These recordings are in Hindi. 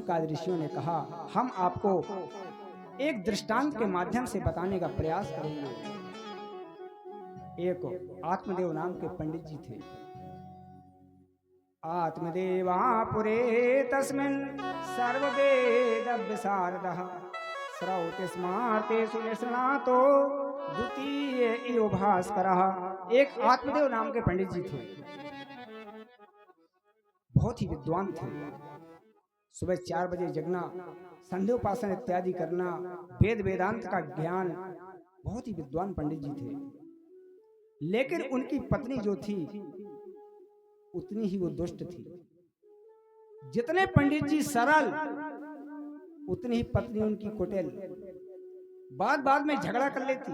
सनकादि ऋषियों ने कहा, हम आपको एक दृष्टांत के माध्यम से बताने का प्रयास करेंगे। एक आत्मदेव नाम के पंडित जी थे। आत्मदेवापुरे तस्मिन् सर्ववेद विशारदः श्रौते स्मार्तेषु निष्णातो द्वितीय इव भास्करः। एक आत्मदेव नाम के पंडित जी थे, बहुत ही विद्वान थे। सुबह 4 बजे जगना, संध्योपासन इत्यादि करना, वेद वेदांत का ज्ञान, बहुत ही विद्वान पंडित जी थे। लेकिन उनकी पत्नी जो थी उतनी ही वो दुष्ट थी। जितने पंडित जी सरल, उतनी ही पत्नी उनकी कुटिल। बात बात में झगड़ा कर लेती,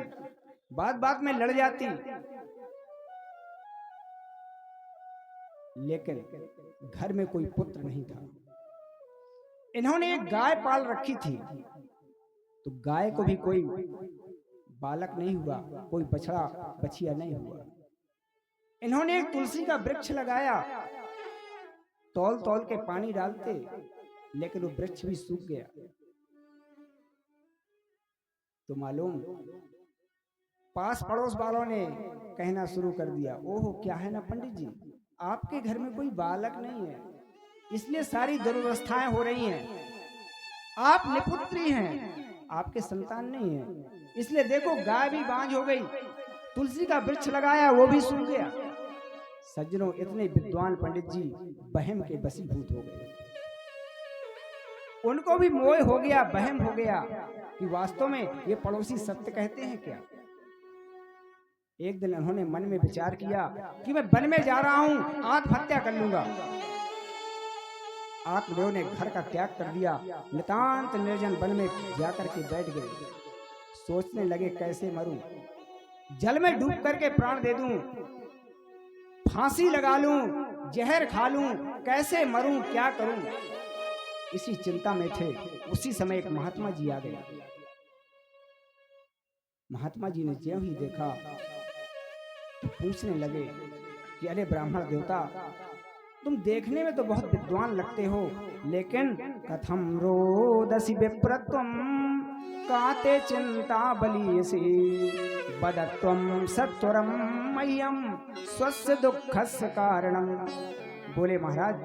बात बात में लड़ जाती। लेकिन घर में कोई पुत्र नहीं था। इन्होंने एक गाय पाल रखी थी, तो गाय को भी कोई बालक नहीं हुआ, कोई बछड़ा बछिया नहीं हुआ। इन्होंने एक तुलसी का वृक्ष लगाया, तौल तौल के पानी डालते, लेकिन वो वृक्ष भी सूख गया। तो मालूम, पास पड़ोस वालों ने कहना शुरू कर दिया, ओहो क्या है ना पंडित जी, आपके घर में कोई बालक नहीं है, इसलिए सारी दुर्व्यवस्थाएं हो रही हैं। आप निपुत्री हैं, आपके संतान नहीं है, इसलिए देखो गाय भी बांझ हो गई, तुलसी का वृक्ष लगाया वो भी सूख गया। सज्जनों, इतने विद्वान पंडित जी बहम के वशीभूत हो गए। उनको भी मोह हो गया, बहम हो गया कि वास्तव में ये पड़ोसी सत्य कहते हैं क्या। एक दिन उन्होंने मन में विचार किया कि मैं वन में जा रहा हूं, आत्महत्या कर लूंगा। आत्मदेव ने घर का त्याग कर दिया, नितांत निर्जन वन में जाकर के बैठ गए। सोचने लगे कैसे मरूं, जल में डूब करके प्राण दे दूं, फांसी लगा लूं, जहर खा लूं, कैसे मरूं, क्या करूं। इसी चिंता में थे। उसी समय एक महात्मा जी आ गए। महात्मा जी ने ज्यों ही देखा तो पूछने लगे कि अरे ब्राह्मण देवता, तुम देखने में तो बहुत विद्वान लगते हो, लेकिन कथम रोदसी विप्रत्वम काते चिंता बलीयसी बदत्वम सत्वरम मह्यम स्वस्य दुःखस्य कारणम। बोले महाराज,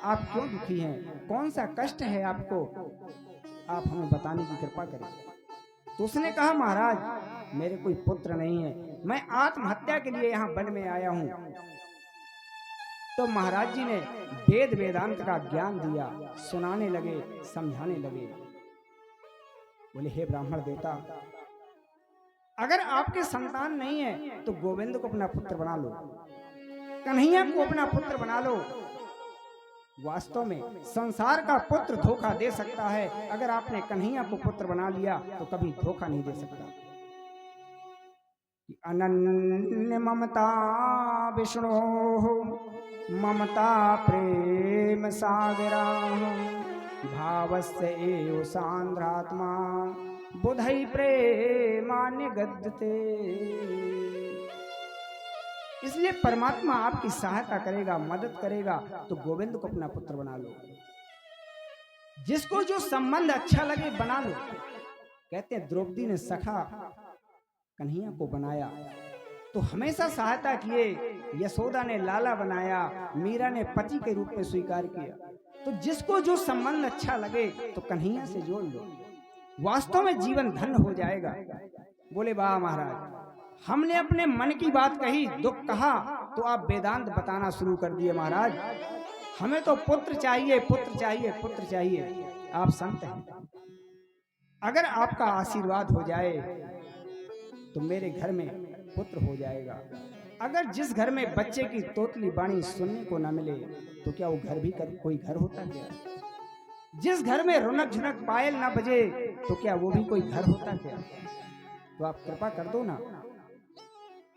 आप क्यों दुखी हैं, कौन सा कष्ट है आपको, आप हमें बताने की कृपा करें। तो उसने कहा, महाराज मेरे कोई पुत्र नहीं है, मैं आत्महत्या के लिए यहाँ वन में आया हूँ। तो महाराज जी ने वेद वेदांत का ज्ञान दिया, सुनाने लगे, समझाने लगे। बोले हे ब्राह्मण देवता, अगर आपके संतान नहीं है तो गोविंद को अपना पुत्र बना लो, कन्हैया को अपना पुत्र बना लो। वास्तव में संसार का पुत्र धोखा दे सकता है, अगर आपने कन्हैया को पुत्र बना लिया तो कभी धोखा नहीं दे सकता। अनन्य ममता विष्णु ममता प्रेम सागरा भावस्य एव सांद्रात्मा बुधै प्रेमान्य गद्यते। इसलिए परमात्मा आपकी सहायता करेगा, मदद करेगा, तो गोविंद को अपना पुत्र बना लो। जिसको जो संबंध अच्छा लगे बना लो। कहते हैं द्रौपदी ने सखा कन्हैया को बनाया तो हमेशा सहायता किए, यशोदा ने लाला बनाया, मीरा ने पति के रूप में स्वीकार किया। तो जिसको जो संबंध अच्छा लगे तो कन्हैया से जोड़ लो, वास्तव में जीवन धन्य हो जाएगा। बोले वाह महाराज, हमने अपने मन की बात कही, दुख कहा, तो आप वेदांत बताना शुरू कर दिए। महाराज हमें तो पुत्र चाहिए, पुत्र चाहिए, पुत्र चाहिए। आप संत हैं, अगर आपका आशीर्वाद हो जाए तो मेरे घर में पुत्र हो जाएगा। अगर जिस घर में बच्चे की तोतली बाणी सुनने को न मिले तो क्या वो घर भी कोई घर होता क्या? जिस घर में रौनक झुनक पायल न बजे तो क्या वो भी कोई घर होता क्या? तो आप कृपा कर दो ना,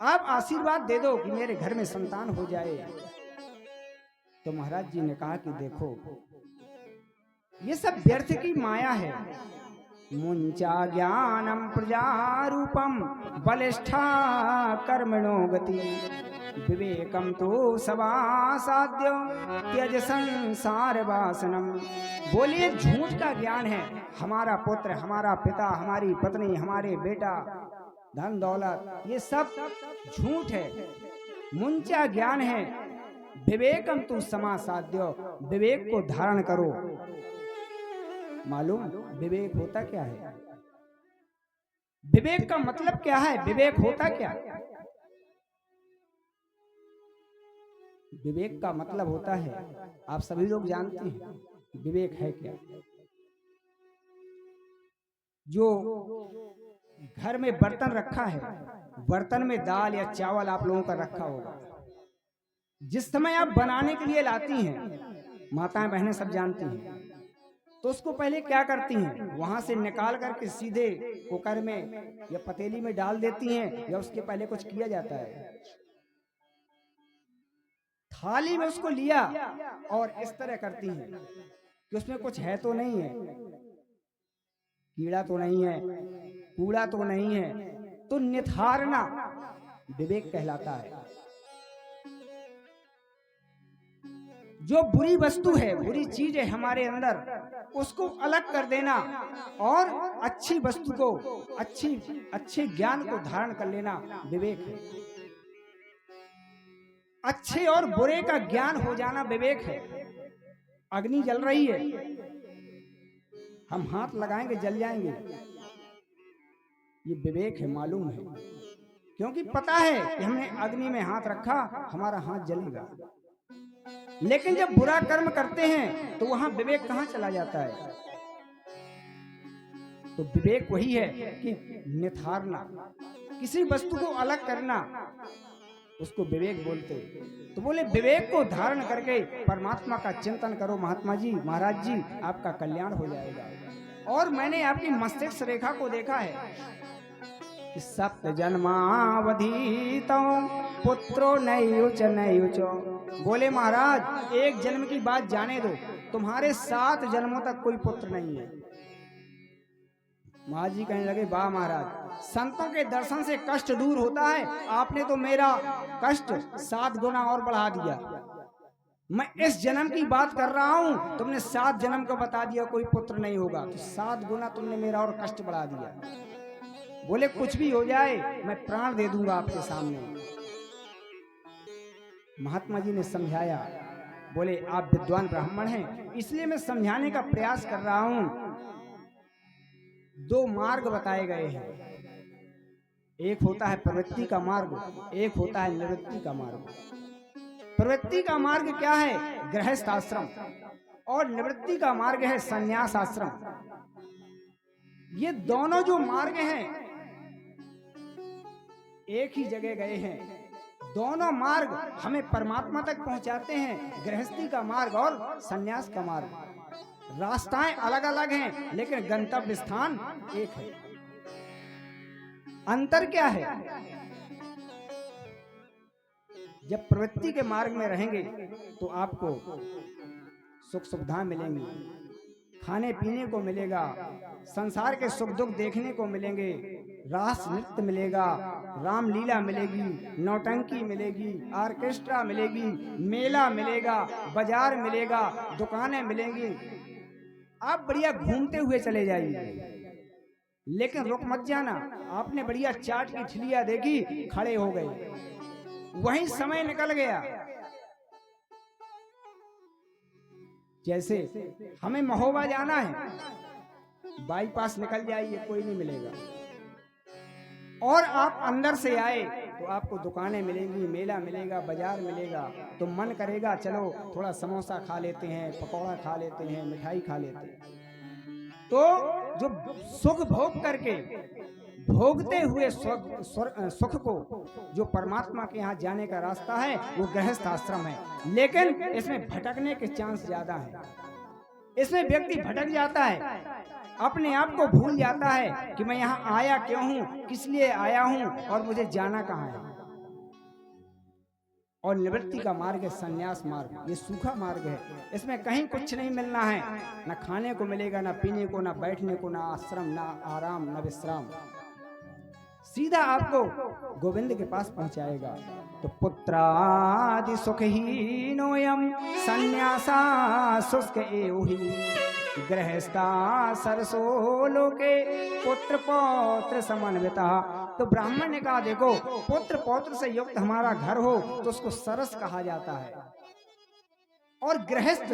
आप आशीर्वाद दे दो कि मेरे घर में संतान हो जाए। तो महाराज जी ने कहा कि देखो ये सब व्यर्थ की माया है। मुंचा ज्ञानम प्रजारूपम बलिष्ठा कर्मणो गति विवेकम तो सवा साध्यो त्यज संसार वासनम। बोलिए झूठ का ज्ञान है, हमारा पुत्र, हमारा पिता, हमारी पत्नी, हमारे बेटा, धन दौलत, ये सब झूठ है, मुंचा ज्ञान है। विवेकम तू समा साध्यो, विवेक को धारण करो। मालूम विवेक होता क्या है? विवेक का मतलब क्या है? विवेक होता क्या? विवेक का मतलब होता है, आप सभी लोग जानते हैं विवेक है क्या। जो घर में बर्तन रखा है, बर्तन में दाल या चावल आप लोगों का रखा होगा, जिस समय आप बनाने के लिए लाती हैं, माताएं बहनें सब जानती हैं, तो उसको पहले क्या करती हैं? वहां से निकाल करके सीधे कुकर में या पतीली में डाल देती हैं, या उसके पहले कुछ किया जाता है? थाली में उसको लिया और इस तरह करती हैं कि उसमें कुछ है तो नहीं है, कीड़ा तो नहीं है, कूड़ा तो नहीं है, तो निथारना विवेक कहलाता है। जो बुरी वस्तु है, बुरी चीज है हमारे अंदर, उसको अलग कर देना और अच्छी वस्तु को, अच्छे ज्ञान को धारण कर लेना विवेक है। अच्छे और बुरे का ज्ञान हो जाना विवेक है। अग्नि जल रही है, हम हाथ लगाएंगे जल जाएंगे, ये विवेक है, मालूम है, क्योंकि पता है कि हमने अग्नि में हाथ रखा, हमारा हाथ जलेगा। लेकिन जब बुरा कर्म करते हैं तो वहां विवेक कहां चला जाता है? तो विवेक वही है कि निथारना, किसी वस्तु को अलग करना, उसको विवेक बोलते। तो बोले विवेक को धारण करके परमात्मा का चिंतन करो महात्मा जी, महाराज जी, आपका कल्याण हो जाएगा। और मैंने आपकी मस्तिष्क रेखा को देखा है कि सप्त जन्मावधीतो पुत्रो नयुच नयुचो। बोले महाराज एक जन्म की बात जाने दो, तुम्हारे 7 जन्मों तक कोई पुत्र नहीं है। महाराज जी कहने लगे वाह महाराज, संतों के दर्शन से कष्ट दूर होता है, आपने तो मेरा कष्ट 7 गुना और बढ़ा दिया। मैं इस जन्म की बात कर रहा हूं, तुमने 7 जन्म को बता दिया कोई पुत्र नहीं होगा, तो 7 गुना तुमने मेरा और कष्ट बढ़ा दिया। बोले कुछ भी हो जाए मैं प्राण दे दूंगा आपके सामने। महात्मा जी ने समझाया, बोले आप विद्वान ब्राह्मण हैं, इसलिए मैं समझाने का प्रयास कर रहा हूं। 2 मार्ग बताए गए हैं, एक होता है प्रवृत्ति का मार्ग, एक होता है निवृत्ति का मार्ग। प्रवृत्ति का मार्ग क्या है? गृहस्थ आश्रम, और निवृत्ति का मार्ग है संन्यास आश्रम। ये दोनों जो मार्ग हैं एक ही जगह गए हैं, दोनों मार्ग हमें परमात्मा तक पहुंचाते हैं, गृहस्थी का मार्ग और संन्यास का मार्ग। रास्ताएं अलग अलग हैं लेकिन गंतव्य स्थान एक है। अंतर क्या है? जब प्रवृत्ति के मार्ग में रहेंगे तो आपको सुख सुविधाएं मिलेंगी, खाने पीने को मिलेगा, संसार के सुख दुख देखने को मिलेंगे, रास नृत्य मिलेगा, रामलीला मिलेगी, नौटंकी मिलेगी, ऑर्केस्ट्रा मिलेगी, मेला मिलेगा, बाजार मिलेगा, दुकानें मिलेंगी। आप बढ़िया घूमते हुए चले जाइए, लेकिन रुक मत जाना। आपने बढ़िया चाट की ठिलिया देखी, खड़े हो गए, वहीं समय निकल गया। जैसे हमें महोबा जाना है, बाईपास निकल जाइए, कोई नहीं मिलेगा। और आप अंदर से आए तो आपको दुकानें मिलेंगी, मेला मिलेगा, बाजार मिलेगा, तो मन करेगा चलो थोड़ा समोसा खा लेते हैं, पकौड़ा खा लेते हैं, मिठाई खा लेते हैं। तो जो सुख भोग करके, भोगते हुए सुख को, जो परमात्मा के यहाँ जाने का रास्ता है वो गृहस्थ आश्रम है। लेकिन इसमें भटकने के चांस ज्यादा है। इसमें व्यक्ति भटक जाता है, अपने आप को भूल जाता है कि मैं यहाँ आया क्यों हूँ, किस लिए आया हूँ और मुझे जाना कहाँ है। और निवृत्ति का मार्ग है संन्यास मार्ग, ये सूखा मार्ग है। इसमें कहीं कुछ नहीं मिलना है, ना खाने को मिलेगा, ना पीने को, ना बैठने को, ना आश्रम, ना आराम, ना विश्राम। सीधा आपको गोविंद के पास पहुंचाएगा। तो पुत्रादि सुखहीनोयम संन्यासा शुष्क एवहि गृहस्था सरसो लोके पुत्र पौत्र समन्विता। तो ब्राह्मण ने कहा देखो, पुत्र पौत्र से युक्त हमारा घर हो तो उसको सरस कहा जाता है, और गृहस्थ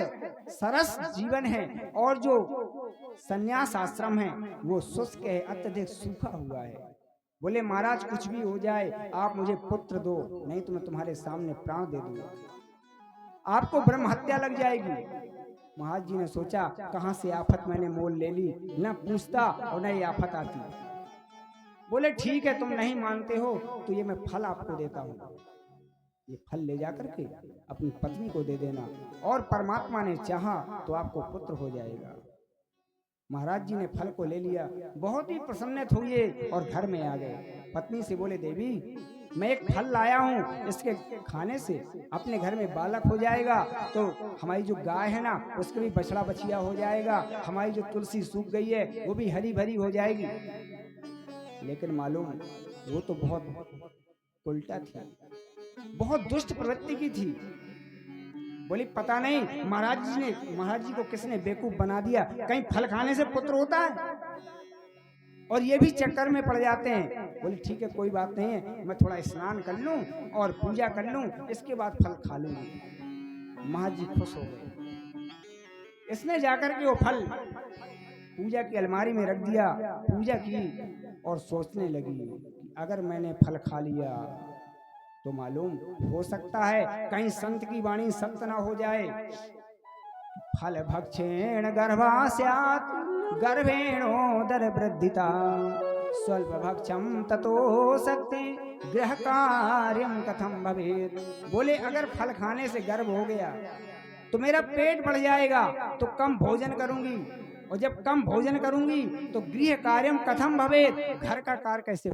सरस जीवन है, और जो संन्यास आश्रम है वो शुष्क है, अत्यधिक सूखा हुआ है। बोले महाराज कुछ भी हो जाए आप मुझे पुत्र दो, नहीं तो मैं तुम्हारे सामने प्राण दे दूंगा, आपको ब्रह्म हत्या लग जाएगी। महाराज जी ने सोचा कहां से आफत मैंने मोल ले ली, न पूछता और न ये आफत आती। बोले ठीक है तुम नहीं मानते हो तो ये मैं फल आपको देता हूँ, ये फल ले जाकर के अपनी पत्नी को दे देना, और परमात्मा ने चाहा तो आपको पुत्र हो जाएगा। महाराज जी ने फल को ले लिया, बहुत ही प्रसन्नित हुए और घर में आ गए। पत्नी से बोले देवी मैं एक फल लाया हूँ, इसके खाने से अपने घर में बालक हो जाएगा, तो हमारी जो गाय है ना उसके भी बछड़ा बछिया हो जाएगा, हमारी जो तुलसी सूख गई है वो भी हरी भरी हो जाएगी। लेकिन मालूम वो तो बहुत उल्टा थी, बहुत दुष्ट प्रवृत्ति की थी। बोली पता नहीं महाराज जी को किसने बेवकूफ बना दिया, कहीं फल खाने से पुत्र होता है, और ये भी चक्कर में पड़ जाते हैं। बोले ठीक है कोई बात नहीं है, मैं थोड़ा स्नान कर लूं और पूजा कर लूं, इसके बाद फल खा लूंगी। महाराज जी खुश हो गए। इसने जाकर के वो फल पूजा की अलमारी में रख दिया, पूजा की और सोचने लगी अगर मैंने फल खा लिया तो मालूम हो सकता है कहीं संत की वाणी सत्य ना हो जाए। फल भक्षेण गर्भास्यात् गर्भेणोदर वृद्धिता स्वल्प भक्षम ततो शक्ति गृह कार्यम कथम भवेत्। बोले अगर फल खाने से गर्भ हो गया तो मेरा पेट बढ़ जाएगा, तो कम भोजन करूंगी, और जब कम भोजन करूंगी तो गृह कार्यम कथम भवेत्, घर का कार्य कैसे।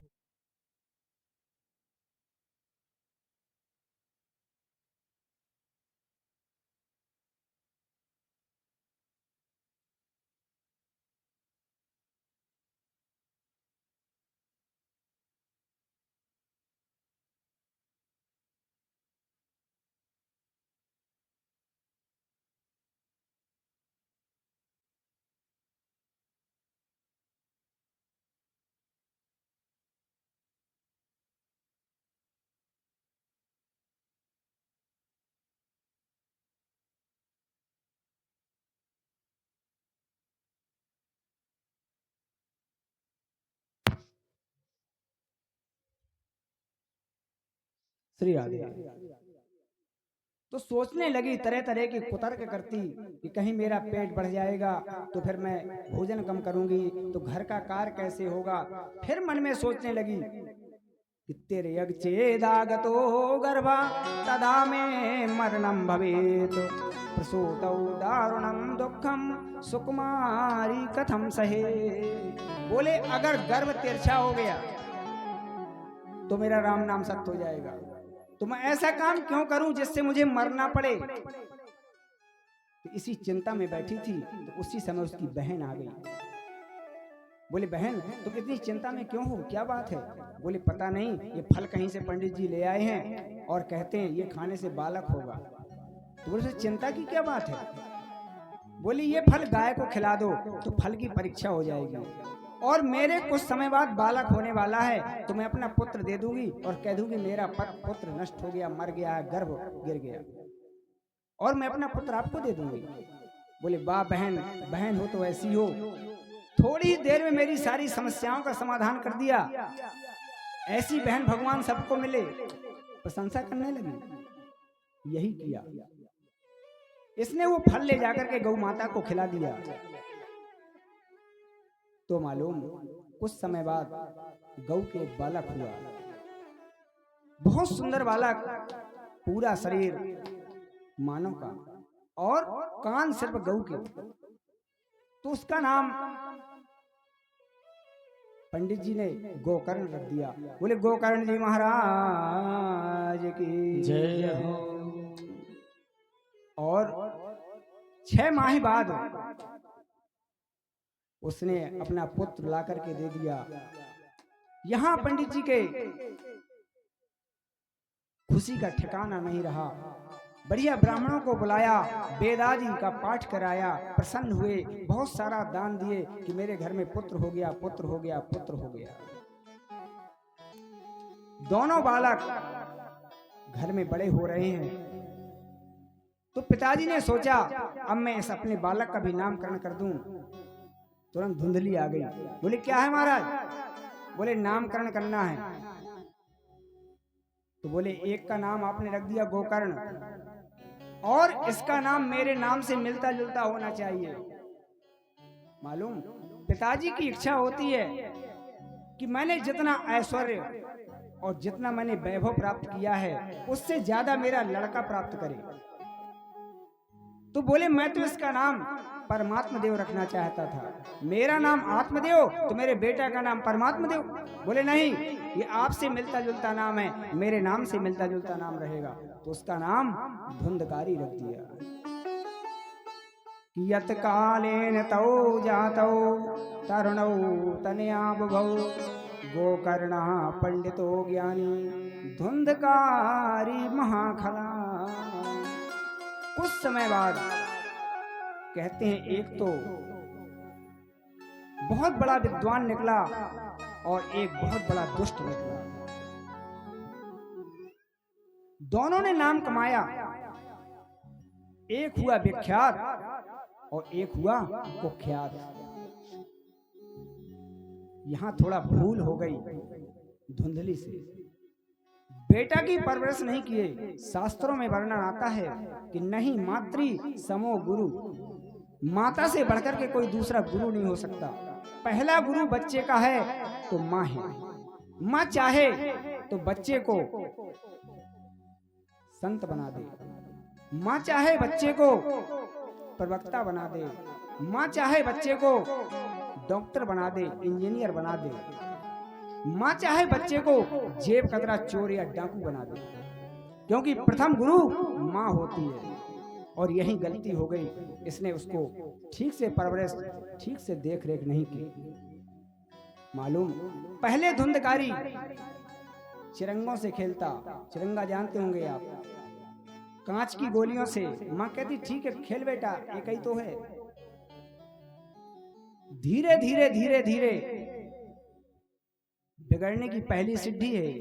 श्री राधे। तो सोचने लगी, तरह तरह की कुतर्क करती कि कहीं मेरा पेट बढ़ जाएगा तो फिर मैं भोजन कम करूंगी तो घर का कार्य कैसे होगा। फिर मन में सोचने लगी कि तेरे यज्ञ चेदागतो गर्भा तदा में मरणम भवेत प्रसूतौ दारुणम दुखम सुकुमारी कथम सहे। बोले अगर गर्भ तिरछा हो गया तो मेरा राम नाम सत्य हो जाएगा, तो मैं ऐसा काम क्यों करूं जिससे मुझे मरना पड़े। तो इसी चिंता में बैठी थी तो उसी समय उसकी बहन आ गई। बोले बहन तुम इतनी चिंता में क्यों हो, क्या बात है। बोले पता नहीं, ये फल कहीं से पंडित जी ले आए हैं और कहते हैं ये खाने से बालक होगा। तो बोले चिंता की क्या बात है। बोली ये फल गाय को खिला दो तो फल की परीक्षा हो जाएगी, और मेरे कुछ समय बाद बालक होने वाला है तो मैं अपना पुत्र दे दूंगी और कह दूंगी मेरा पुत्र नष्ट हो गया, मर गया, गर्भ गिर गया, और मैं अपना पुत्र आपको दे दूंगी। बोले वाह बहन, बहन हो तो ऐसी हो, थोड़ी देर में मेरी सारी समस्याओं का समाधान कर दिया। ऐसी बहन भगवान सबको मिले। प्रशंसा करने लगी। यही किया, इसने वो फल ले जाकर के गौ माता को खिला दिया। तो मालूम कुछ समय बाद गौ के एक बालक हुआ, बहुत सुंदर बालक, पूरा शरीर मानव का और कान सिर्फ गौ के। तो उसका नाम पंडित जी ने गोकर्ण रख दिया। बोले गोकर्ण जी महाराज की जय हो। और 6 माह बाद उसने अपना पुत्र ला करके दे दिया। यहां पंडित जी के खुशी का ठिकाना नहीं रहा। बढ़िया ब्राह्मणों को बुलाया, वेदादि का पाठ कराया, प्रसन्न हुए, बहुत सारा दान दिए कि मेरे घर में पुत्र हो गया, पुत्र हो गया, पुत्र हो गया। दोनों बालक घर में बड़े हो रहे हैं। तो पिताजी ने सोचा अब मैं इस अपने बालक का भी नामकरण कर दूं। तुरंत धुंधली आ गई। बोले क्या है महाराज? बोले नामकरण करना है। तो बोले एक का नाम आपने रख दिया गोकर्ण, और इसका नाम मेरे नाम से मिलता जुलता होना चाहिए। मालूम, पिताजी की इच्छा होती है कि मैंने जितना ऐश्वर्य और जितना मैंने वैभव प्राप्त किया है उससे ज्यादा मेरा लड़का प्राप्त करे। तो बोले मैं तो इसका नाम परमात्मा देव रखना चाहता था। मेरा नाम आत्मदेव तो मेरे बेटा का नाम परमात्मा देव। बोले नहीं, ये आपसे मिलता जुलता नाम है, मेरे नाम से मिलता जुलता नाम रहेगा। तो उसका नाम धुंधकारी रख दिया। यत कालेन तौ जातौ तरुणौ तनया बुभौ गोकर्णा पंडितो ज्ञानी धुंधकारी महाखला। कुछ समय बाद कहते हैं एक तो बहुत बड़ा विद्वान निकला और एक बहुत बड़ा दुष्ट निकला। दोनों ने नाम कमाया, एक हुआ विख्यात और एक हुआ कुख्यात। यहां थोड़ा भूल हो गई धुंधली से। बेटा की परवरिश नहीं किए। शास्त्रों में वर्णन आता है कि नहीं मातृ समो गुरु, माता से बढ़कर के कोई दूसरा गुरु नहीं हो सकता। पहला गुरु बच्चे का है तो माँ है। माँ चाहे तो बच्चे को संत बना दे, माँ चाहे बच्चे को प्रवक्ता बना दे, माँ चाहे बच्चे को डॉक्टर बना दे, इंजीनियर बना दे, माँ चाहे बच्चे को जेब कतरा चोर या डाकू बना दे। क्योंकि प्रथम गुरु माँ होती है। और यही गलती हो गई, इसने उसको ठीक से परवरिश, ठीक से देख रेख नहीं की। मालूम, पहले धुंधकारी चिरंगों से खेलता। चिरंगा जानते होंगे आप, कांच की गोलियों से। माँ कहती ठीक है खेल बेटा, एक ही तो है। धीरे धीरे धीरे धीरे बिगड़ने की पहली सिद्धि है।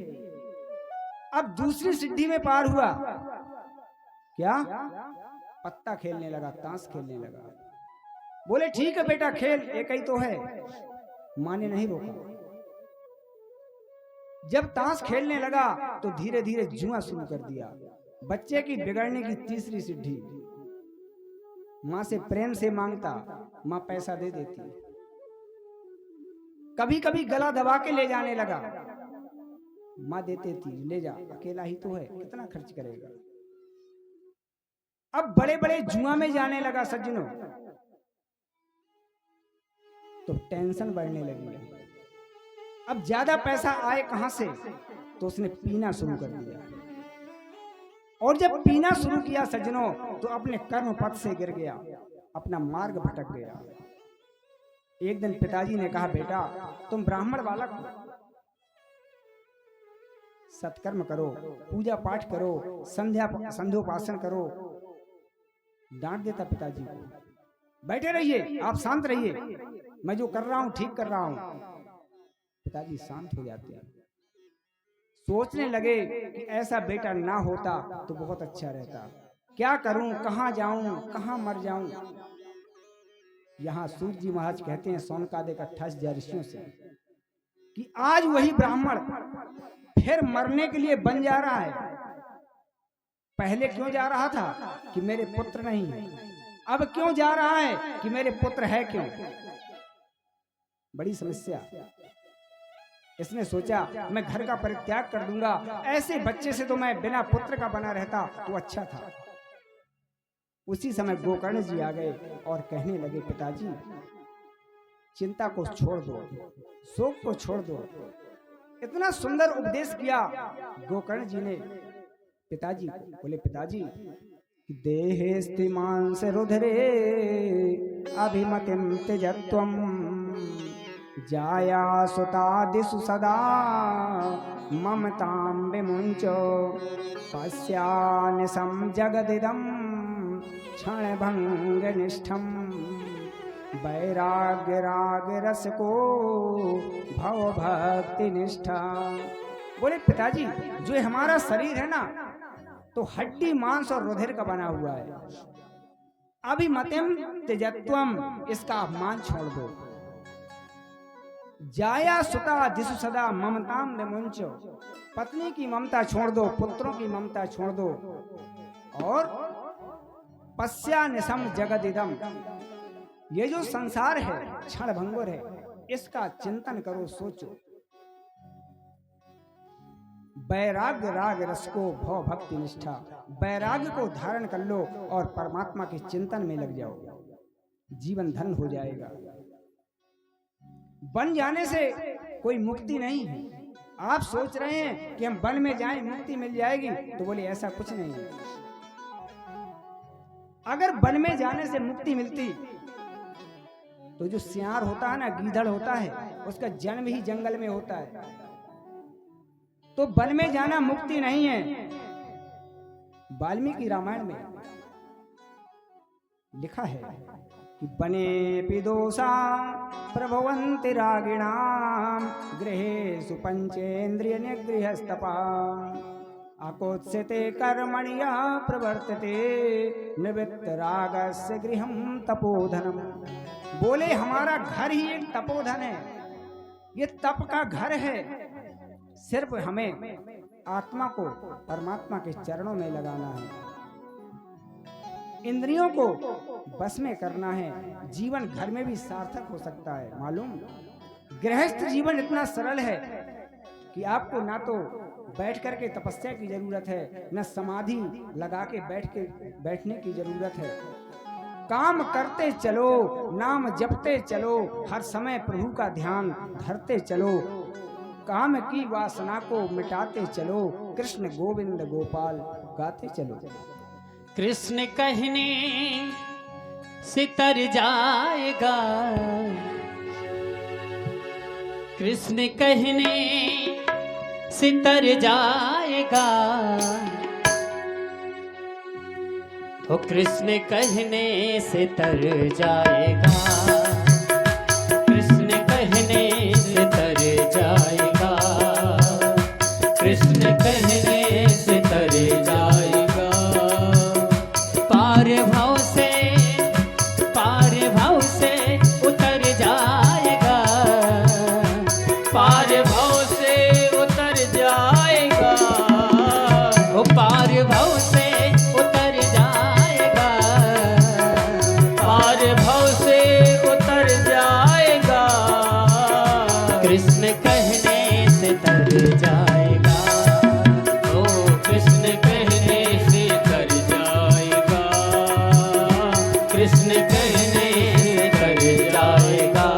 अब दूसरी सिद्धि में पार हुआ। क्या? पत्ता खेलने लगा, ताश खेलने लगा। बोले ठीक है बेटा खेल, एक ही तो है। माँ ने नहीं रोका। जब ताश खेलने लगा तो धीरे धीरे जुआ शुरू कर दिया। बच्चे की बिगड़ने की तीसरी सिद्धि। माँ से प्रेम से मांगता, माँ पैसा दे देती। कभी कभी गला दबा के ले जाने लगा, माँ देते थी, ले जा, अकेला ही तो है, कितना खर्च करेगा। अब बड़े बड़े जुआ में जाने लगा सज्जनों, तो टेंशन बढ़ने लगी। अब ज्यादा पैसा आए कहां से, तो उसने पीना शुरू कर दिया। और जब पीना शुरू किया सज्जनों, तो अपने कर्म पथ से गिर गया, अपना मार्ग भटक गया। एक दिन पिताजी ने कहा बेटा तुम ब्राह्मण बालक हो, सत्कर्म करो, पूजा पाठ करो, संध्योपासन करो। डांट देता पिताजी को, बैठे रहिए, आप शांत रहिए, मैं जो कर रहा हूं ठीक कर रहा हूं। पिताजी शांत हो जाते हैं। सोचने लगे कि ऐसा बेटा ना होता तो बहुत अच्छा रहता। क्या करूं, कहां जाऊं, कहां मर जाऊं। यहां सूर्य जी महाराज कहते हैं सौनकादिक 28 ऋषियों से कि आज वही ब्राह्मण फिर मरने के लिए बन जा रहा है। पहले क्यों जा रहा था कि मेरे पुत्र नहीं है, अब क्यों जा रहा है कि मेरे पुत्र है क्यों। बड़ी समस्या। इसने सोचा मैं घर का परित्याग कर दूंगा, ऐसे बच्चे से तो मैं बिना पुत्र का बना रहता तो अच्छा था। उसी समय गोकर्ण जी आ गए और कहने लगे पिताजी चिंता को छोड़ दो, शोक को छोड़ दो। इतना सुंदर उपदेश किया गोकर्ण जी ने पिताजी को। बोले पिताजी देहे स्थिमांस रुधिरे अभिमतिम त्यजत्वम जाया सुतादिषु सदा ममतां विमुञ्चो पश्यानिशं जगदिदं क्षणभङ्गनिष्ठं वैराग्यरागरसको भवभक्तिनिष्ठा। बोले पिताजी, जो हमारा शरीर है ना, तो हड्डी मांस और रुधिर का बना हुआ है। अभिमतिम त्यजत्वम, इसका अपमान छोड़ दो। जाया सुता दिशु सदा ममताम विमुञ्चो, पत्नी की ममता छोड़ दो, पुत्रों की ममता छोड़ दो, और पश्या निशम जगदिदम, ये जो संसार है क्षण भंगुर है, इसका चिंतन करो, सोचो। वैराग्य राग रस को भव भक्ति निष्ठा, वैराग्य को धारण कर लो और परमात्मा के चिंतन में लग जाओ, जीवन धन हो जाएगा। बन जाने से कोई मुक्ति नहीं है। आप सोच रहे हैं कि हम वन में जाएं मुक्ति मिल जाएगी, तो बोले ऐसा कुछ नहीं है। अगर वन में जाने से मुक्ति मिलती तो जो सियार होता है ना, गीदड़ होता है, उसका जन्म ही जंगल में होता है। तो वन में जाना मुक्ति नहीं है। वाल्मीकि रामायण में लिखा है कि बने पिदोषा प्रभवन्ति रागिणाम गृहेषु पंचेन्द्रिय निगृहस्तपा अकोत्स्यते कर्मण्य प्रवर्तते निवृत्त रागस्य गृहं तपोधनम। बोले हमारा घर ही एक तपोधन है, ये तप का घर है। सिर्फ हमें आत्मा को परमात्मा के चरणों में लगाना है, इंद्रियों को बस में करना है। जीवन घर में भी सार्थक हो सकता है। मालूम, गृहस्थ जीवन इतना सरल है कि आपको ना तो बैठ करके तपस्या की जरूरत है, न समाधि लगा के बैठने की जरूरत है। काम करते चलो, नाम जपते चलो, हर समय प्रभु का ध्यान धरते चलो, काम की वासना को मिटाते चलो, कृष्ण गोविंद गोपाल गाते चलो। कृष्ण कहने से तर जाएगा, कृष्ण कहने से तर जाएगा, तो कृष्ण कहने से तर जाएगा, कृष्ण कहने से तर जाएगा, कृष्ण कहने से तर जाएगा। पार भाव से उतर जाएगा, पार भाव से उतर जाएगा, वो पार भाव से उतर जाएगा, पार भाव से उतर जाएगा, कृष्ण कहने से तर जाएगा, ओ कृष्ण कहने से तर जाएगा, कृष्ण कहने से तर जाएगा।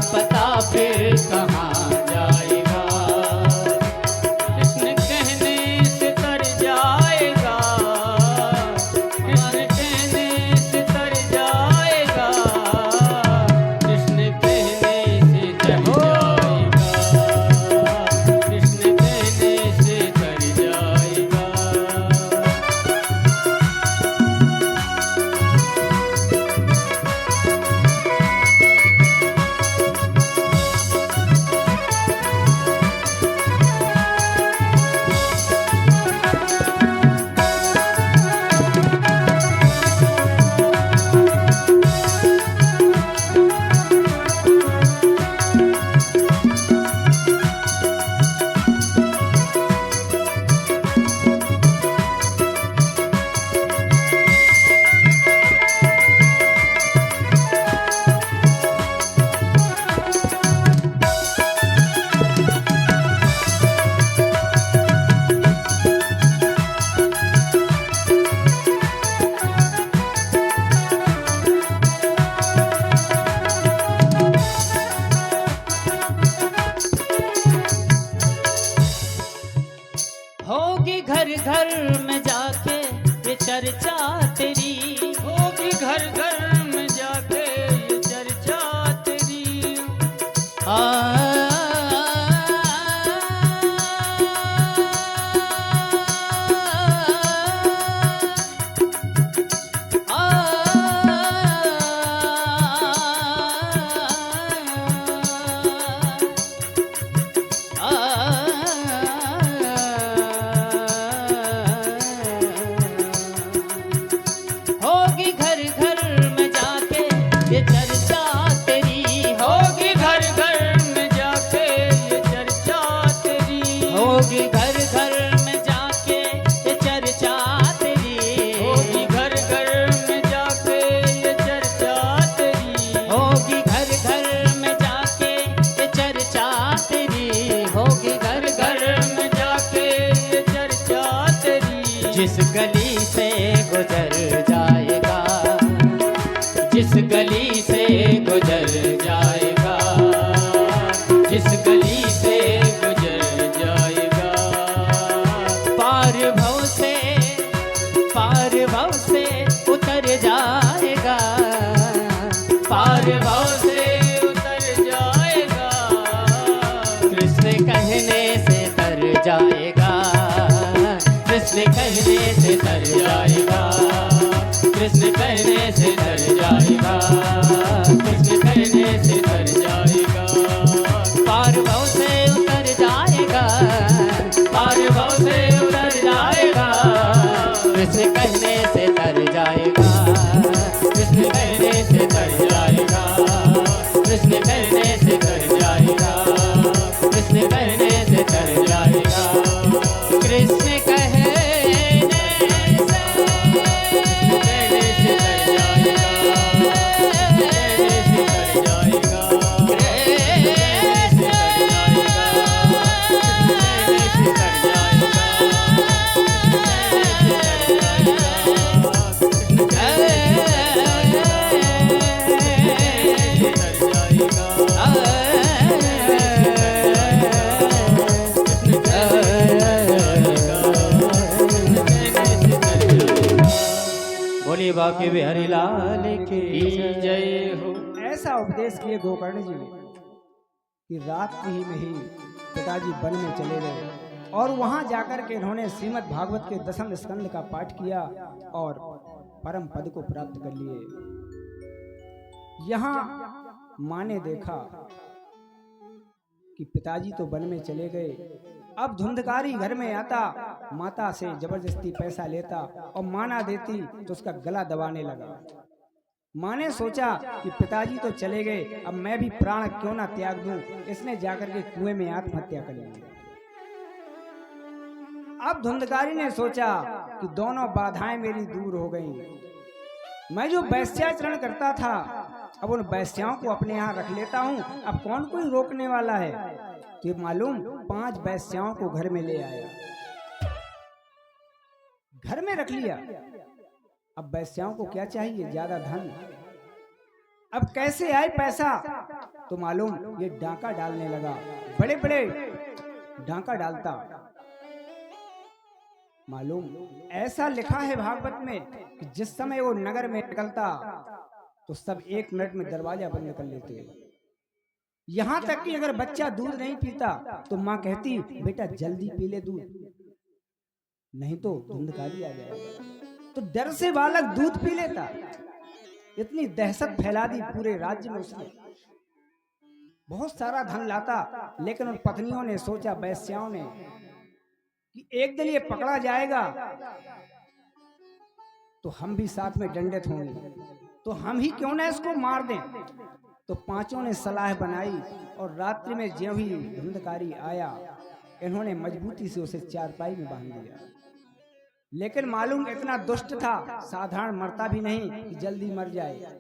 पता जिस गली से गुजर जाएगा, जिस गली से गुजर जाएगा, जिस गली से गुजर जाएगा, पार भव से उतर जाएगा, पार भव से उतर जाएगा, कृष्ण कहने से तर जाएगा, कृष्ण कहने से तर जाएगा, कृष्ण कहने से तर जाएगा, कृष्ण कहने से तर जाएगा, पार भव से उतर जाएगा, पार भव से उतर जाएगा, कृष्ण कहने से तर जाएगा, कृष्ण कहने से तर जाएगा, कृष्ण कहने से तर जाएगा, कृष्ण कहने से तर जाएगा, कृष्ण कहने बाके बिहारी लाल की जय हो। ऐसा उपदेश किए गोकर्ण जी कि रात ही में ही पिताजी वन में चले गए और वहां जाकर के इन्होंने श्रीमद् भागवत के 10वें स्कंद का पाठ किया और परम पद को प्राप्त कर लिए। यहाँ माँ ने देखा कि पिताजी तो वन में चले गए, अब धुंधकारी घर में आता, माता से जबरदस्ती पैसा लेता और माँ ना देती तो उसका गला दबाने लगा। माँ ने सोचा कि पिताजी तो चले गए, अब मैं भी प्राण क्यों ना त्याग दूं, इसने जाकर के कुएं में आत्महत्या कर ली। अब धुंधकारी ने सोचा कि दोनों बाधाएं मेरी दूर हो गईं। मैं जो वैश्याचरण करता था अब उन वैश्याओं को अपने यहाँ रख लेता हूँ, अब कौन कोई रोकने वाला है। तो ये मालूम 5 वैश्याओं को घर में ले आया, घर में रख लिया। अब वैश्याओं को क्या चाहिए, ज्यादा धन। अब कैसे आए पैसा, तो मालूम ये डांका डालने लगा, बड़े बड़े डांका डालता। मालूम ऐसा लिखा है भागवत में कि जिस समय वो नगर में निकलता तो सब 1 मिनट में दरवाजा बंद कर लेते। यहां तक कि अगर बच्चा दूध नहीं पीता तो माँ कहती बेटा जल्दी पी ले दूध, नहीं तो धुंधकारी आ जाएगा। तो डर से बालक दूध पी लेता। इतनी दहशत फैला दी पूरे राज्य में उसने। बहुत सारा धन लाता, लेकिन उन पत्नियों ने सोचा, वैश्याओं ने, कि एक दिन ये पकड़ा जाएगा तो हम भी साथ में दंडित होंगे, तो हम ही क्यों ना इसको मार दें। तो 5 ने सलाह बनाई और रात्रि में ज्यों ही धुंधकारी आया, इन्होंने मजबूती से उसे चारपाई में बांध दिया। लेकिन मालूम इतना दुष्ट था, साधारण मरता भी नहीं कि जल्दी मर जाए।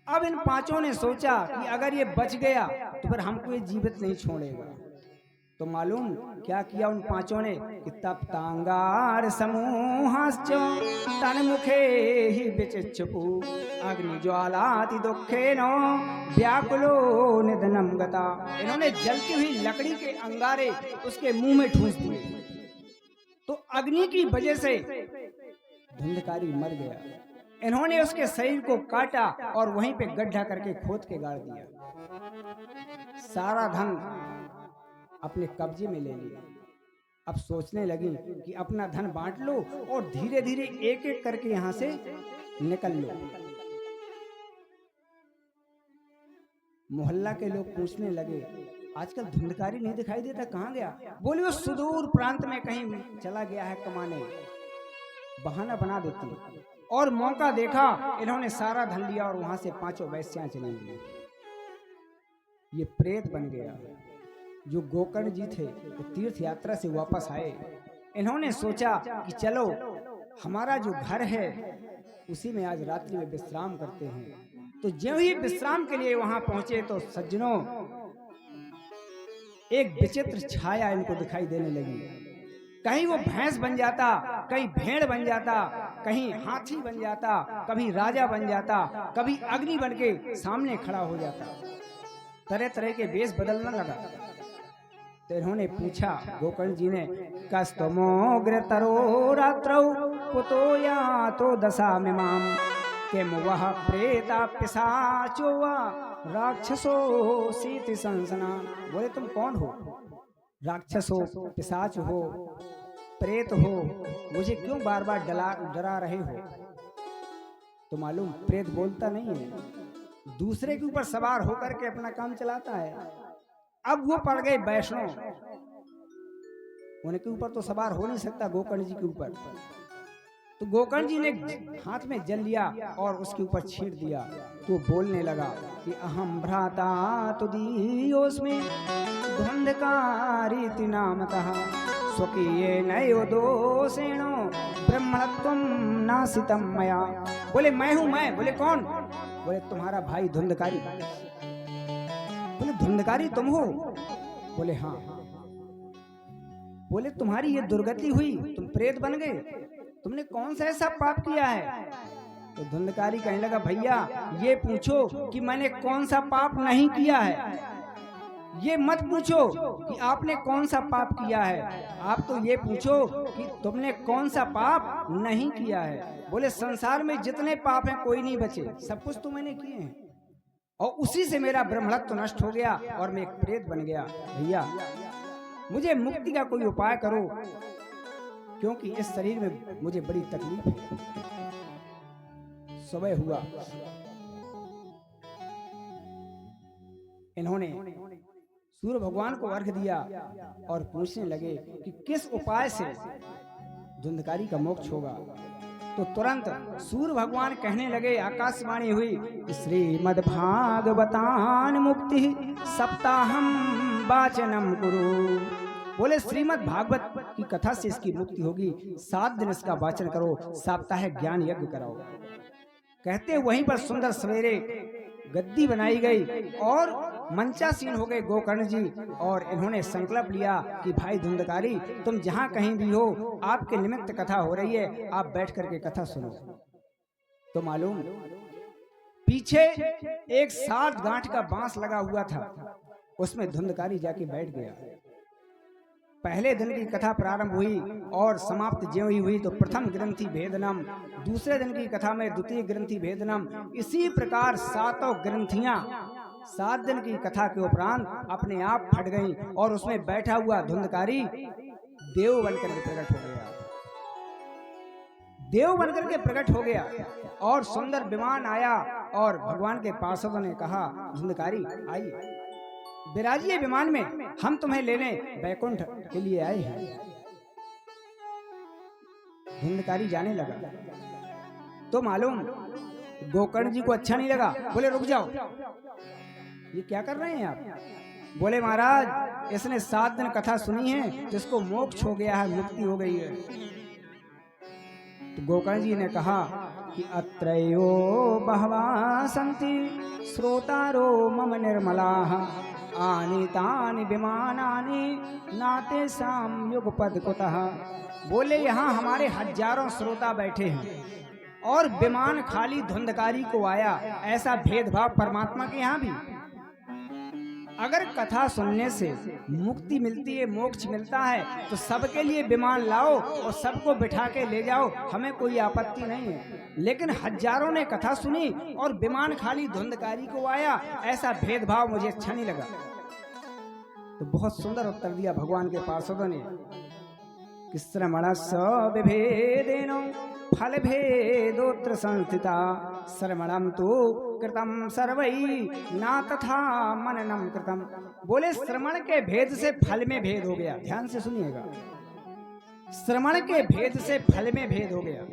अब इन 5 ने सोचा कि अगर ये बच गया तो फिर हमको ये जीवित नहीं छोड़ेगा। तो मालूम क्या किया उन 5 ने कि तप्तांगार समूहाश्च तन्मुखे ही विचिक्षुपु अग्नि ज्वालाति दुखेनो व्याकुलो निधनम गता। इन्होंने जलती हुई लकड़ी के अंगारे उसके मुंह में ठूंस दिए, तो अग्नि की वजह से धुंधकारी मर गया। इन्होंने उसके शरीर को काटा और वहीं पे गड्ढा करके खोद के गाड़ दिया। सारा धन अपने कब्जे में ले लिया। अब सोचने लगी कि अपना धन बांट लो और धीरे धीरे एक एक करके यहां से निकल लो। मोहल्ला के लोग पूछने लगे, आजकल धुंधकारी नहीं दिखाई देता, कहां गया? बोली वो सुदूर प्रांत में कहीं चला गया है कमाने। बहाना बना देती और मौका देखा, इन्होंने सारा धन लिया और वहां से 5 वैश्याएं चली गई। ये प्रेत बन गया। जो गोकर्ण जी थे वो तीर्थ यात्रा से वापस आए। इन्होंने सोचा कि चलो हमारा जो घर है उसी में आज रात्रि में विश्राम करते हैं। तो ज्यों ही विश्राम के लिए वहां पहुंचे तो सज्जनों एक विचित्र छाया इनको दिखाई देने लगी। कहीं वो भैंस बन जाता, कहीं भेड़ बन जाता, कहीं हाथी बन जाता, कभी राजा बन जाता, कभी अग्नि बन के सामने खड़ा हो जाता। तरह तरह के वेश बदलने लगा। तो इन्होंने पूछा, गोकर्ण जी ने, कस्तमोग्र तरो रात्रौ पुतो या तो दशा में माम के वह प्रेता पिशाचो वा राक्षसो सीति संसना। बोले तुम कौन हो? राक्षस हो, पिशाच हो, प्रेत हो, मुझे क्यों बार बार डरा रहे हो? तो मालूम प्रेत बोलता नहीं है, दूसरे के ऊपर सवार होकर के अपना काम चलाता है। अब वो पड़ गए वैष्णव, उनके ऊपर तो सवार हो नहीं सकता गोकर्ण जी के ऊपर। तो गोकर्ण जी ने हाथ में जल लिया और उसके ऊपर छींट दिया। तो बोलने लगा कि अहम भ्राता तुदीयोस्मि धुंधकारीति नामतः स्वकीये नैव दोषेणो ब्रह्मणत्वं नासितम मया। बोले मैं हूं, मैं। बोले कौन? बोले तुम्हारा भाई धुंधकारी। बोले धुंधकारी तुम हो? बोले हाँ। बोले तुम्हारी ये दुर्गति हुई, तुम प्रेत बन गए, तुमने कौन सा ऐसा पाप किया है? तो धुंधकारी कहने लगा, भैया ये पूछो कि मैंने कौन सा पाप नहीं किया है, ये मत पूछो कि आपने कौन सा पाप किया है, आप तो ये पूछो कि तुमने कौन सा पाप नहीं किया है। बोले संसार में जितने पाप हैं कोई नहीं बचे, सब कुछ तो मैंने किए हैं और उसी से मेरा ब्रह्मत्व नष्ट हो गया और मैं एक प्रेत बन गया। भैया मुझे मुक्ति का कोई उपाय करो, क्योंकि इस शरीर में मुझे बड़ी तकलीफ है। सुबह हुआ, इन्होंने सूर्य भगवान को अर्घ दिया और पूछने लगे कि किस उपाय से धुंधकारी का मोक्ष होगा। तो तुरंत सूर्य भगवान कहने लगे, आकाशवाणी हुई, श्रीमद् भागवतान मुक्ति सप्ताहम वाचनम कुरु। बोले श्रीमद् भागवत की कथा से इसकी मुक्ति होगी, 7 दिन इसका वाचन करो, साप्ताहिक ज्ञान यज्ञ कराओ। कहते वहीं पर सुंदर सवेरे गद्दी बनाई गई और मंचासीन हो गए गोकर्ण जी। और इन्होंने संकल्प लिया कि भाई धुंधकारी तुम जहां कहीं भी हो, आपके निमित्त कथा हो रही है, आप बैठ करके कथा सुनो। तो मालूम पीछे एक 7 गांठ का बांस लगा हुआ था, उसमें धुंधकारी जाके बैठ गया। पहले दिन की कथा प्रारंभ हुई और समाप्त ज्यों ही हुई तो प्रथम ग्रंथि भेदनम, दूसरे दिन की कथा में द्वितीय ग्रंथि भेदनम। इसी प्रकार 7 ग्रंथियां 7 दिन की कथा के उपरांत अपने आप फट गईं और उसमें बैठा हुआ धुंधकारी देव बनकर के प्रकट हो गया। देव बनकर के प्रकट हो गया और सुंदर विमान आया और भगवान के पार्षदों ने कहा, धुंधकारी आइए विराजिए विमान में, हम तुम्हें लेने बैकुंठ के लिए आए हैं। धुंधकारी जाने लगा तो मालूम गोकर्ण जी को अच्छा नहीं लगा। बोले रुक जाओ, ये क्या कर रहे हैं आप? बोले महाराज इसने 7 दिन कथा सुनी है तो इसको मोक्ष हो गया है, मुक्ति हो गई है। तो गोकर्ण जी ने कहा कि अत्रयो बहवा सन्ति श्रोतारो मम निर्मलाः आनीतानि विमानानि नाते साम युगपद कुतः। बोले यहाँ हमारे हजारों श्रोता बैठे हैं और विमान खाली धुंधकारी को आया, ऐसा भेदभाव परमात्मा के यहाँ भी। अगर कथा सुनने से मुक्ति मिलती है, मोक्ष मिलता है, तो सबके लिए विमान लाओ और सबको बिठा के ले जाओ, हमें कोई आपत्ति नहीं है। लेकिन हजारों ने कथा सुनी और विमान खाली धुंधकारी को आया, ऐसा भेदभाव मुझे अच्छा नहीं लगा। तो बहुत सुंदर उत्तर दिया भगवान के पार्षदों ने कि श्रमणस्य विभेदेन फल भेदोत्र संस्थिता श्रवणम तो कृतम सर्वै ना तथा मननम कृतम। बोले श्रवण के भेद से फल में भेद हो गया। ध्यान से सुनिएगा, श्रवण के भेद से फल में भेद हो गया।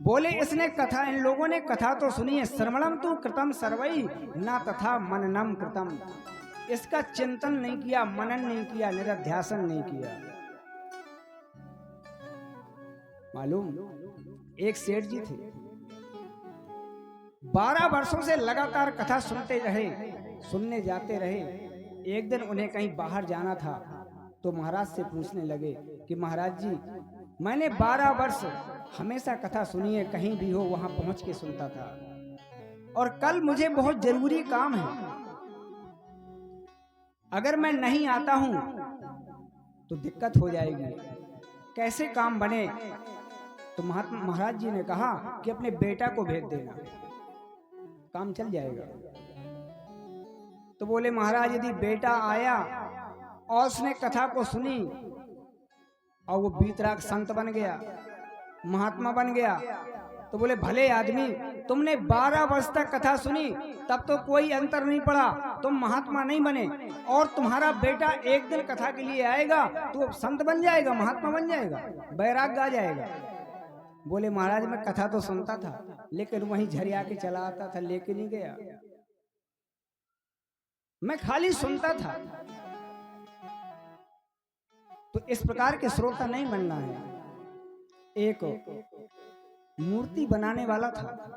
बोले इसने कथा, इन लोगों ने कथा तो सुनी है, श्रवणम तो कृतम सर्वै ना तथा मननम कृतम। इसका चिंतन नहीं किया, मनन नहीं किया, निरध्यासन नहीं किया। मालूम एक सेठ जी थे, 12 वर्षों से लगातार कथा सुनते रहे, सुनने जाते रहे। एक दिन उन्हें कहीं बाहर जाना था तो महाराज से पूछने लगे कि महाराज जी मैंने 12 वर्ष हमेशा कथा सुनी है, कहीं भी हो वहां पहुंच के सुनता था, और कल मुझे बहुत जरूरी काम है, अगर मैं नहीं आता हूं तो दिक्कत हो जाएगी, कैसे काम बने। तो महाराज जी ने कहा कि अपने बेटा को भेज देना, काम चल जाएगा। तो बोले महाराज यदि बेटा आया और उसने कथा को सुनी और वो बीतराग संत बन गया, महात्मा बन गया, तो बोले भले आदमी, तुमने 12 वर्ष तक कथा सुनी तब तो कोई अंतर नहीं पड़ा, तुम महात्मा नहीं बने, और तुम्हारा बेटा एक दिन कथा के लिए आएगा तो संत बन जाएगा, महात्मा बन जाएगा, वैराग्य आ जाएगा। बोले महाराज मैं कथा तो सुनता था लेकिन वहीं झरिया के चला आता था, लेके नहीं गया, मैं खाली सुनता था। तो इस प्रकार के श्रोता नहीं बनना है। एक मूर्ति बनाने वाला था,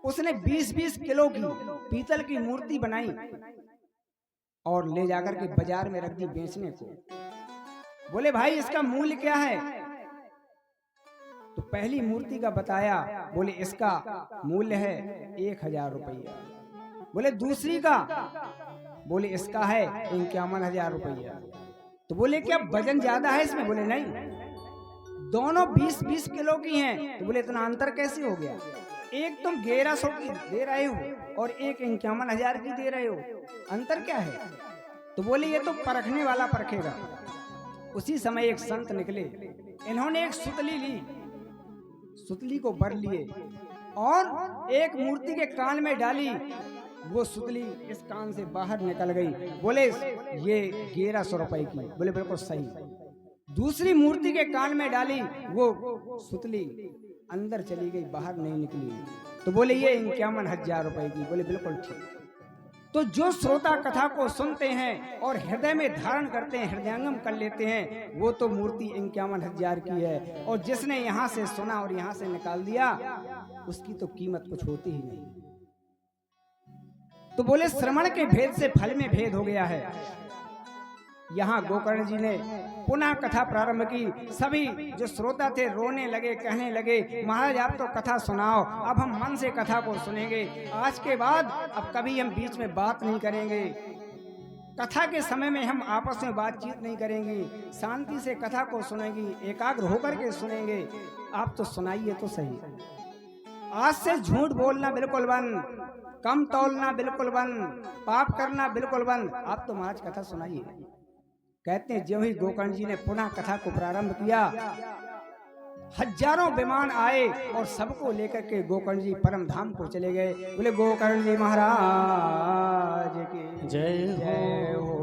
उसने 20-20 किलो की पीतल की मूर्ति बनाई और ले जाकर के बाजार में रख दी बेचने को। बोले भाई इसका मूल्य क्या है? तो पहली मूर्ति का बताया, बोले इसका मूल्य है 1000 रुपया। बोले दूसरी का, बोले इसका है 51,000 रुपया। तो बोले क्या वजन ज्यादा है इसमें? बोले नहीं, दोनों 20-20 किलो की हैं। तो बोले इतना अंतर कैसे हो गया? एक तुम 1100 की दे रहे हो और एक 51,000 की दे रहे हो, अंतर क्या है? तो बोले ये तो परखने वाला परखेगा। उसी समय एक संत निकले, इन्होंने एक सुतली ली, सुतली को बर लिए और एक मूर्ति के कान में डाली, वो सुतली इस कान से बाहर निकल गई। बोले ये 1100 रुपए की। बोले बिल्कुल सही। दूसरी मूर्ति के कान में डाली, वो सुतली अंदर चली गई, बाहर नहीं निकली। तो बोले ये 51,000 रुपए की। बोले बिल्कुल ठीक। तो जो श्रोता कथा को सुनते हैं और हृदय में धारण करते हैं, हृदयंगम कर लेते हैं, वो तो मूर्ति 51,000 की है, और जिसने यहाँ से सुना और यहाँ से निकाल दिया उसकी तो कीमत कुछ होती ही नहीं। तो बोले श्रवण के भेद से फल में भेद हो गया है। यहाँ गोकर्ण जी ने पुनः कथा प्रारंभ की। सभी जो श्रोता थे रोने लगे, कहने लगे महाराज आप तो कथा सुनाओ, अब हम मन से कथा को सुनेंगे, आज के बाद अब कभी हम बीच में बात नहीं करेंगे, कथा के समय में हम आपस में बातचीत नहीं करेंगे, शांति से कथा को सुनेंगे, एकाग्र होकर के सुनेंगे। आप तो सुनाइए तो सही। आज से झूठ बोलना बिल्कुल बंद, कम तौलना बिल्कुल बंद, पाप करना बिल्कुल बंद। आप तो महाराज कथा सुनाइए। कहते हैं ज्यों ही गोकर्ण जी ने पुनः कथा को प्रारंभ किया, हजारों विमान आए और सबको लेकर के गोकर्ण जी परम धाम को चले गए। बोले गोकर्ण जी महाराज की जय हो।